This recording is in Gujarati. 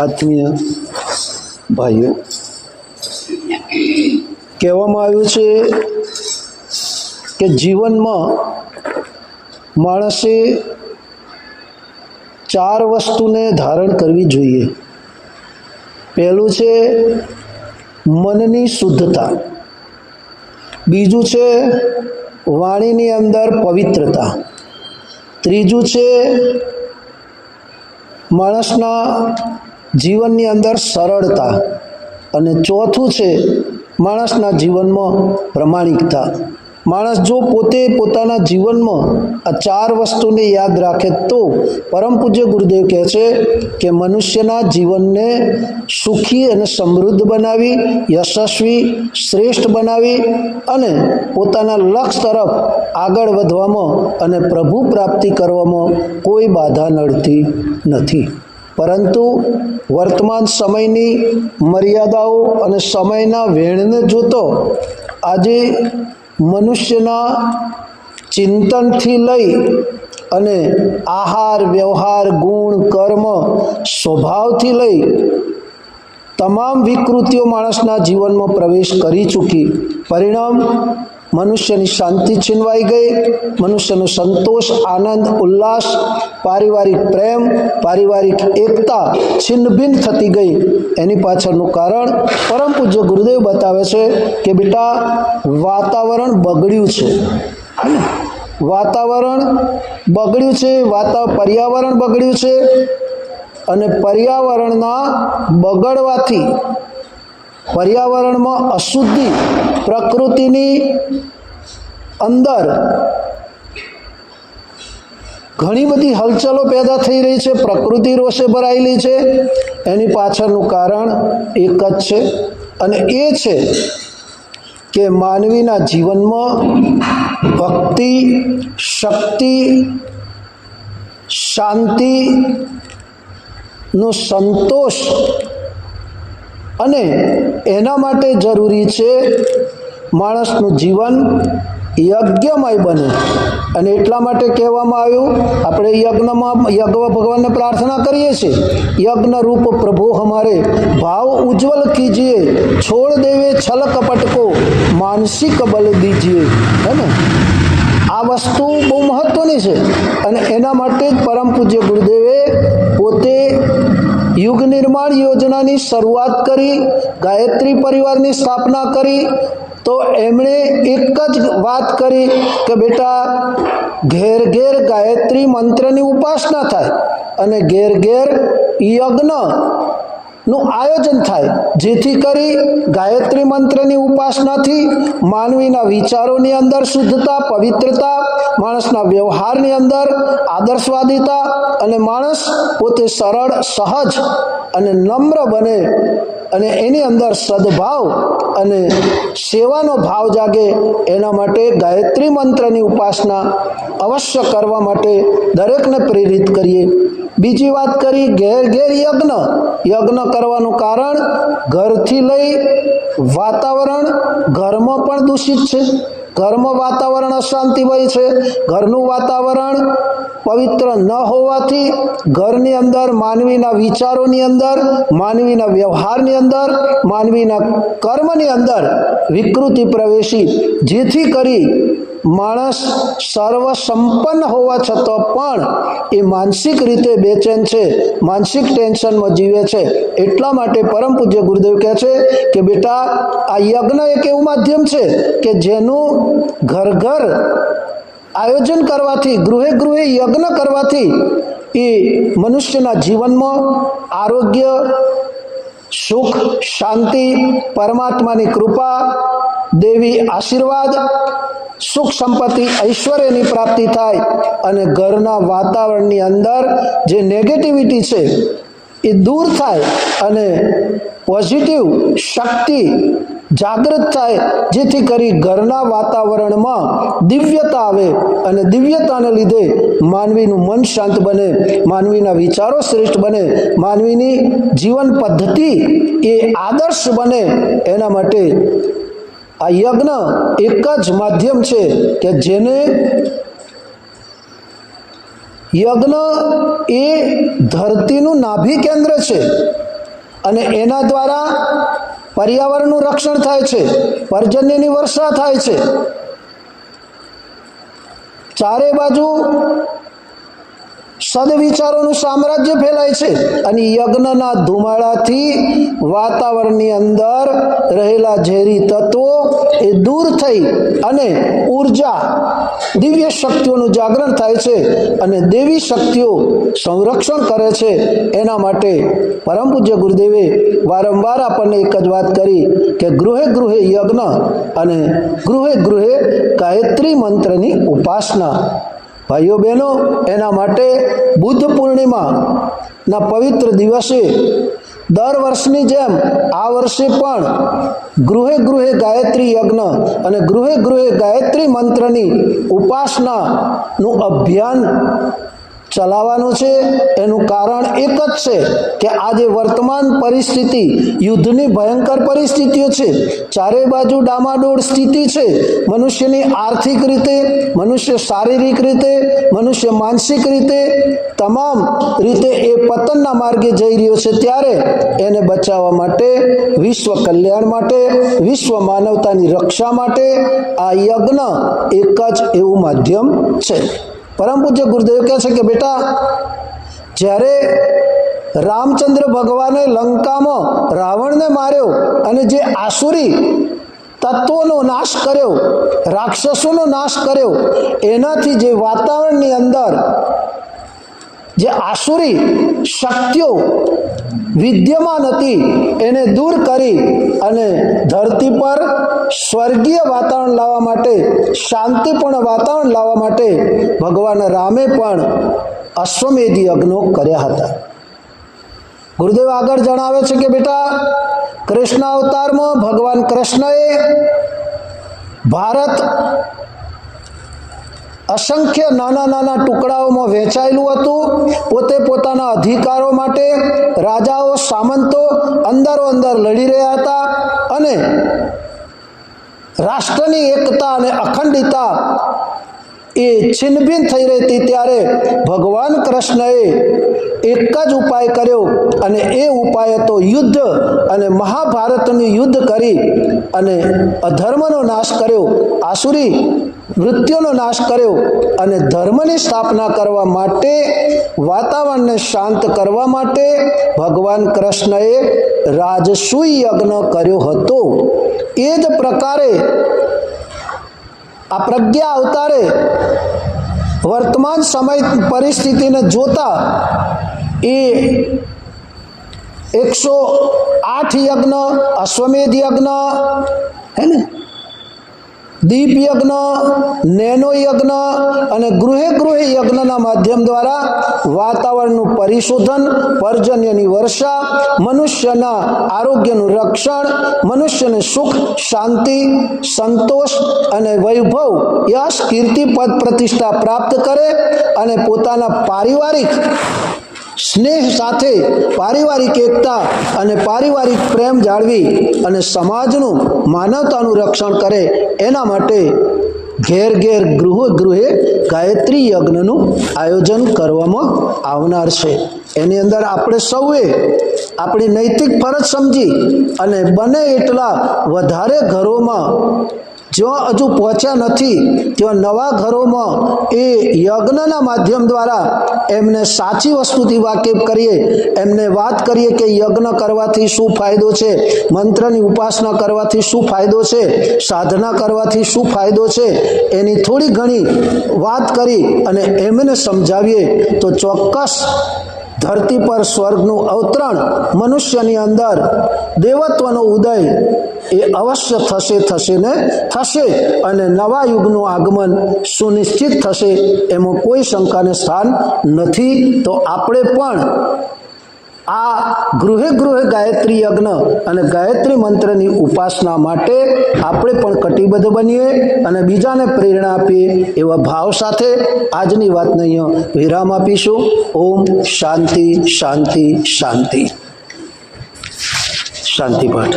આત્મીય ભાઈઓ, કહેવામાં આવ્યું છે કે જીવનમાં માણસે 4 વસ્તુને ધારણ કરવી જોઈએ. પહેલું છે મનની શુદ્ધતા, બીજું છે વાણીની અંદર પવિત્રતા, ત્રીજું છે માણસના જીવનની અંદર સરળતા, અને ચોથું છે માણસના જીવનમાં પ્રમાણિકતા. માણસ જો પોતે પોતાના જીવનમાં આ 4 વસ્તુને યાદ રાખે તો પરમ પૂજ્ય ગુરુદેવ કહે છે કે મનુષ્યના જીવનને સુખી અને સમૃદ્ધ બનાવી, યશસ્વી, શ્રેષ્ઠ બનાવી અને પોતાના લક્ષ્ય તરફ આગળ વધવામાં અને પ્રભુ પ્રાપ્તિ કરવામાં કોઈ બાધા નડતી નથી. પરંતુ વર્તમાન સમયની મર્યાદાઓ અને સમયના વેણને જોતો આજે મનુષ્યના ચિંતનથી લઈ અને આહાર, વ્યવહાર, ગુણ, કર્મ, સ્વભાવથી લઈ તમામ વિકૃતિઓ માણસના જીવનમાં પ્રવેશ કરી ચૂકી. પરિણામ મનુષ્યની શાંતિ છીનવાઈ ગઈ, મનુષ્યનો સંતોષ, આનંદ, ઉલ્લાસ, પારિવારિક પ્રેમ, પારિવારિક એકતા છિન્નભિન્ન થતી ગઈ. એની પાછળનું કારણ પરમ પૂજ્ય ગુરુદેવ બતાવે છે કે બેટા વાતાવરણ બગડ્યું છે. વાતાવરણ બગડ્યું છે, પર્યાવરણ બગડ્યું છે, અને પર્યાવરણના બગડવાથી પર્યાવરણમાં અશુદ્ધિ, પ્રકૃતિની અંદર ઘણી બધી હલચલો પેદા થઈ રહી છે, પ્રકૃતિ રોષે ભરાયેલી છે. એની પાછળનું કારણ એક જ છે, અને એ છે કે માનવીના જીવનમાં ભક્તિ, શક્તિ, શાંતિ નો સંતોષ અને એના માટે જરૂરી છે માણસનું જીવન યજ્ઞમય બને. અને એટલા માટે કહેવામાં આવ્યું, આપણે યજ્ઞ ભગવાનને પ્રાર્થના કરીએ છીએ, યજ્ઞ રૂપ પ્રભુ હમારે ભાવ ઉજ્જવલ કીજીએ, છોડ દેવે છલ કપટ કો માનસિક બલ દીજીએ. હે ને? આ વસ્તુ બહુ મહત્વની છે, અને એના માટે જ પરમ પૂજ્ય ગુરુદેવે પોતે યુગ નિર્માણ યોજનાની શરૂઆત કરી, ગાયત્રી પરિવારની સ્થાપના કરી. તો એમણે એક જ વાત કરી કે બેટા ઘેર ઘેર ગાયત્રી મંત્રની ઉપાસના થાય અને ઘેર ઘેર યજ્ઞનું આયોજન થાય, જેથી કરી ગાયત્રી મંત્રની ઉપાસનાથી માનવીના વિચારોની અંદર શુદ્ધતા, પવિત્રતા, માણસના વ્યવહારની અંદર આદર્શવાદિતા અને માણસ પોતે સરળ, સહજ અને નમ્ર બને, અને એની અંદર સદભાવ અને સેવાનો ભાવ જાગે. એના માટે ગાયત્રી મંત્રની ઉપાસના અવશ્ય કરવા માટે દરેકને પ્રેરિત કરીએ. બીજી વાત કરી ઘેર ઘેર યજ્ઞ કરવાનું કારણ ઘરથી લઈ વાતાવરણ, ઘરમાં પણ દૂષિત છે. ઘરમાં વાતાવરણ અશાંતિમય છે. ઘરનું વાતાવરણ પવિત્ર ન હોવાથી ઘરની અંદર માનવીના વિચારોની અંદર, માનવીના વ્યવહારની અંદર, માનવીના કર્મની અંદર વિકૃતિ પ્રવેશી, જેથી કરી માણસ સર્વ સંપન્ન હોવા છતાં પણ એ માનસિક રીતે બેચેન છે, માનસિક ટેન્શનમાં જીવે છે. એટલા માટે પરમ પૂજ્ય ગુરુદેવ કહે છે કે બેટા આ યજ્ઞ એક એવું માધ્યમ છે કે જેનું ઘર ઘર આયોજન કરવાથી, ગૃહે ગૃહે યજ્ઞ કરવાથી એ મનુષ્યના જીવનમાં આરોગ્ય, સુખ, શાંતિ, પરમાત્માની કૃપા, દેવી આશીર્વાદ, સુખ સંપત્તિ, ઐશ્વર્યની પ્રાપ્તિ થાય, અને ઘરના વાતાવરણની અંદર જે નેગેટિવિટી છે એ દૂર થાય અને પોઝિટિવ શક્તિ જાગૃત થાય, જેથી કરી ઘરના વાતાવરણમાં દિવ્યતા આવે, અને દિવ્યતાને લીધે માનવીનું મન શાંત બને, માનવીના વિચારો શ્રેષ્ઠ બને, માનવીની જીવન પદ્ધતિ એ આદર્શ બને. એના માટે આ યજ્ઞ એક જ માધ્યમ છે કે જેને યજ્ઞ એ ધરતીનું નાભી કેન્દ્ર છે. અને એના દ્વારા પર્યાવરણનું રક્ષણ થાય છે, પર્જન્યની વર્ષા થાય છે, ચારે બાજુ સદવિચારોનું સામ્રાજ્ય ફેલાય છે અને યજ્ઞના ધુમાડાથી વાતાવરણની અંદર રહેલા ઝેરી તત્વો એ દૂર થઈ અને ઉર્જા દિવ્ય શક્તિઓનું જાગરણ થાય છે અને દેવી શક્તિઓ સંરક્ષણ કરે છે. એના માટે પરમ પૂજ્ય ગુરુદેવે વારંવાર આપણને એક જ વાત કરી કે ગૃહે ગૃહે યજ્ઞ અને ગૃહે ગૃહે ગાયત્રી મંત્રની ઉપાસના. ભાઈઓ બહેનો, એના માટે બુદ્ધ પૂર્ણિમાના પવિત્ર દિવસે દર વર્ષની જેમ આ વર્ષે પણ ગૃહે ગૃહે ગાયત્રી યજ્ઞ અને ગૃહે ગૃહે ગાયત્રી મંત્રની ઉપાસનાનું અભિયાન ચલાવવાનું છે. એનું કારણ એક જ છે કે આજે વર્તમાન પરિસ્થિતિ યુદ્ધની ભયંકર પરિસ્થિતિઓ છે, ચારે બાજુ ડામાડોળ સ્થિતિ છે, મનુષ્યની આર્થિક રીતે, મનુષ્ય શારીરિક રીતે, મનુષ્ય માનસિક રીતે, તમામ રીતે એ પતનના માર્ગે જઈ રહ્યો છે. ત્યારે એને બચાવવા માટે, વિશ્વ કલ્યાણ માટે, વિશ્વ માનવતાની રક્ષા માટે આ યજ્ઞ એક જ એવું માધ્યમ છે. પરમ પૂજ્ય ગુરુદેવ કહે છે કે બેટા, જ્યારે રામચંદ્ર ભગવાને લંકામાં રાવણને માર્યો અને જે આસુરી તત્વોનો નાશ કર્યો, રાક્ષસોનો નાશ કર્યો, એનાથી જે વાતાવરણની અંદર જે આસુરી શક્તિઓ વિદ્યમાન હતી એને દૂર કરી અને ધરતી પર સ્વર્ગીય વાતાવરણ લાવવા માટે, શાંતિપૂર્ણ વાતાવરણ લાવવા માટે ભગવાન રામે પણ અશ્વમેધ યજ્ઞો કર્યા હતા. ગુરુદેવ આગળ જણાવે છે કે બેટા, કૃષ્ણ અવતારમાં ભગવાન કૃષ્ણએ ભારત અસંખ્ય નાના નાના ટુકડાઓમાં વહેંચાયેલું હતું. પોતે પોતાના અધિકારો માટે રાજાઓ, સામંતો અંદરો અંદર લડી રહ્યા હતા અને રાષ્ટ્રની એકતા અને અખંડિતતા એ છિન્નભિન્ન થઈ રહી હતી. ત્યારે ભગવાન કૃષ્ણએ એક જ ઉપાય કર્યો અને એ ઉપાય હતો યુદ્ધ, અને મહાભારતનું યુદ્ધ કરી અને અધર્મનો નાશ કર્યો, આસુરી વૃત્તિઓનો નાશ કર્યો અને ધર્મની સ્થાપના કરવા માટે, વાતાવરણને શાંત કરવા માટે ભગવાન કૃષ્ણએ રાજસૂય યજ્ઞ કર્યો હતો. એ જ પ્રકારે આ પ્રજ્ઞા અવતારે વર્તમાન સમય પરિસ્થિતિને જોતા એ 108 યજ્ઞ, અશ્વમેધ યજ્ઞ, હે ને, દીપ યજ્ઞ, નેનો યજ્ઞ અને ગૃહે ગૃહે યજ્ઞના માધ્યમ દ્વારા વાતાવરણનું પરિશોધન, પર્જન્યની વર્ષા, મનુષ્યના આરોગ્યનું રક્ષણ, મનુષ્યને સુખ, શાંતિ, સંતોષ અને વૈભવ, યશ, કીર્તિ, પદ, પ્રતિષ્ઠા પ્રાપ્ત કરે અને પોતાના પારિવારિક સ્નેહ સાથે પારિવારિક એકતા અને પારિવારિક પ્રેમ જાળવી અને સમાજનું, માનવતાનું રક્ષણ કરે. એના માટે ઘેર ઘેર ગૃહે ગૃહે ગાયત્રી યજ્ઞનું આયોજન કરવામાં આવનાર છે. એની અંદર આપણે સૌએ આપણી નૈતિક ફરજ સમજી અને બને એટલા વધારે ઘરોમાં, જ્યાં હજુ પહોંચ્યા નથી ત્યાં નવા ઘરોમાં એ યજ્ઞના માધ્યમ દ્વારા એમને સાચી વસ્તુથી વાકેફ કરીએ, એમને વાત કરીએ કે યજ્ઞ કરવાથી શું ફાયદો છે, મંત્રની ઉપાસના કરવાથી શું ફાયદો છે, સાધના કરવાથી શું ફાયદો છે, એની થોડી ઘણી વાત કરી અને એમને સમજાવીએ તો ચોક્કસ ધરતી પર સ્વર્ગનું અવતરણ, મનુષ્યની અંદર દેવત્વનો ઉદય એ અવશ્ય થશે ને થશે અને નવા યુગનું આગમન સુનિશ્ચિત થશે. એમાં કોઈ શંકાને સ્થાન નથી. તો આપણે પણ આ ગૃહે ગૃહે ગાયત્રી યજ્ઞ અને ગાયત્રી મંત્રની ઉપાસના માટે આપણે પણ કટિબદ્ધ બનીએ અને બીજાને પ્રેરણા આપીએ એવા ભાવ સાથે આજની વાતને અહીંયા વિરામ આપીશું. ઓમ શાંતિ શાંતિ શાંતિ. શાંતિ પાઠ.